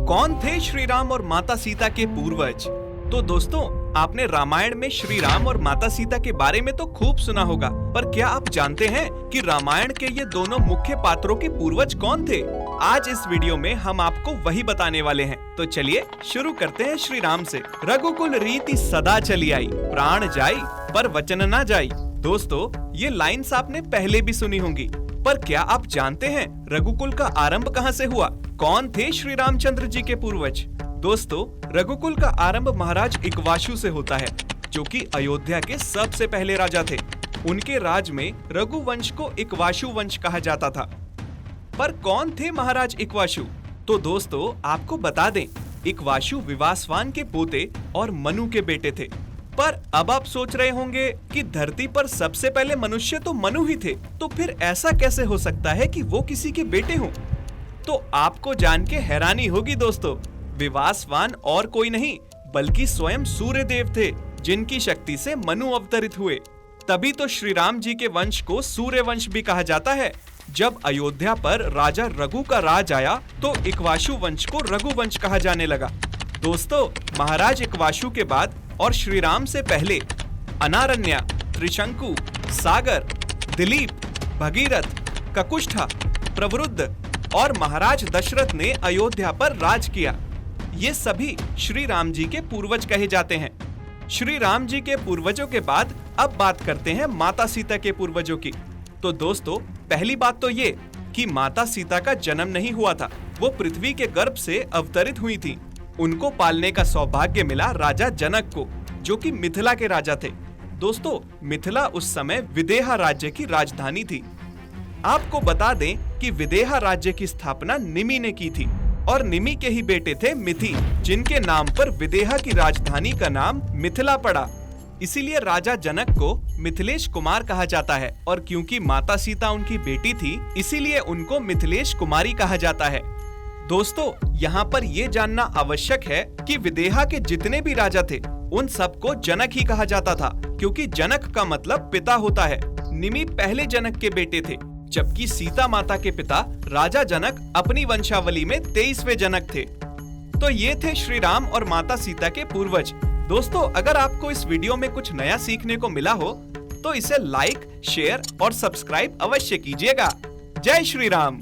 कौन थे श्री राम और माता सीता के पूर्वज? तो दोस्तों, आपने रामायण में श्री राम और माता सीता के बारे में तो खूब सुना होगा, पर क्या आप जानते हैं कि रामायण के ये दोनों मुख्य पात्रों के पूर्वज कौन थे? आज इस वीडियो में हम आपको वही बताने वाले हैं। तो चलिए शुरू करते हैं श्री राम से। रघुकुल रीति सदा चली आई, प्राण जाई पर वचन ना जाई। दोस्तों, ये लाइन्स आपने पहले भी सुनी होंगी, पर क्या आप जानते हैं रघुकुल का आरंभ कहाँ से हुआ? कौन थे श्री रामचंद्र जी के पूर्वज? दोस्तों, रघुकुल का आरंभ महाराज इक्ष्वाकु से होता है, जो कि अयोध्या के सबसे पहले राजा थे। उनके राज में रघुवंश को इक्ष्वाकु वंश कहा जाता था। पर कौन थे महाराज इक्ष्वाकु? तो दोस्तों, आपको बता दें, इक्ष्वाकु विवासवान के पोते और मनु के बेटे थे। पर अब आप सोच रहे होंगे कि धरती पर सबसे पहले मनुष्य तो मनु ही थे, तो फिर ऐसा कैसे हो सकता है कि वो किसी के बेटे हों? तो आपको जान के हैरानी होगी दोस्तों, विवासवान और कोई नहीं बल्कि स्वयं सूर्य देव थे, जिनकी शक्ति से मनु अवतरित हुए। तभी तो श्री राम जी के वंश को सूर्य वंश भी कहा जाता है। जब अयोध्या पर राजा रघु का राज आया तो इक्ष्वाकु वंश को रघुवंश कहा जाने लगा। दोस्तों, महाराज इक्ष्वाकु के बाद और श्री राम से पहले अनारण्या, त्रिशंकु, सागर, दिलीप, भगीरथ, ककुष्ठा, प्रवरुद्ध और महाराज दशरथ ने अयोध्या पर राज किया। ये सभी श्री राम जी के पूर्वज कहे जाते हैं। श्री राम जी के पूर्वजों के बाद अब बात करते हैं माता सीता के पूर्वजों की। तो दोस्तों, पहली बात तो ये कि माता सीता का जन्म नहीं हुआ था, वो पृथ्वी के गर्भ से अवतरित हुई थी। उनको पालने का सौभाग्य मिला राजा जनक को, जो कि मिथिला के राजा थे। दोस्तों, मिथिला उस समय विदेहा राज्य की राजधानी थी। आपको बता दें कि विदेहा राज्य की स्थापना निमि ने की थी और निमि के ही बेटे थे मिथि, जिनके नाम पर विदेहा की राजधानी का नाम मिथिला पड़ा। इसीलिए राजा जनक को मिथिलेश कुमार कहा जाता है, और क्योंकि माता सीता उनकी बेटी थी, इसीलिए उनको मिथिलेश कुमारी कहा जाता है। दोस्तों, यहाँ पर ये जानना आवश्यक है कि विदेहा के जितने भी राजा थे, उन सबको जनक ही कहा जाता था, क्योंकि जनक का मतलब पिता होता है। निमि पहले जनक के बेटे थे, जबकि सीता माता के पिता राजा जनक अपनी वंशावली में 23वें जनक थे। तो ये थे श्री राम और माता सीता के पूर्वज। दोस्तों, अगर आपको इस वीडियो में कुछ नया सीखने को मिला हो तो इसे लाइक, शेयर और सब्सक्राइब अवश्य कीजिएगा। जय श्री राम।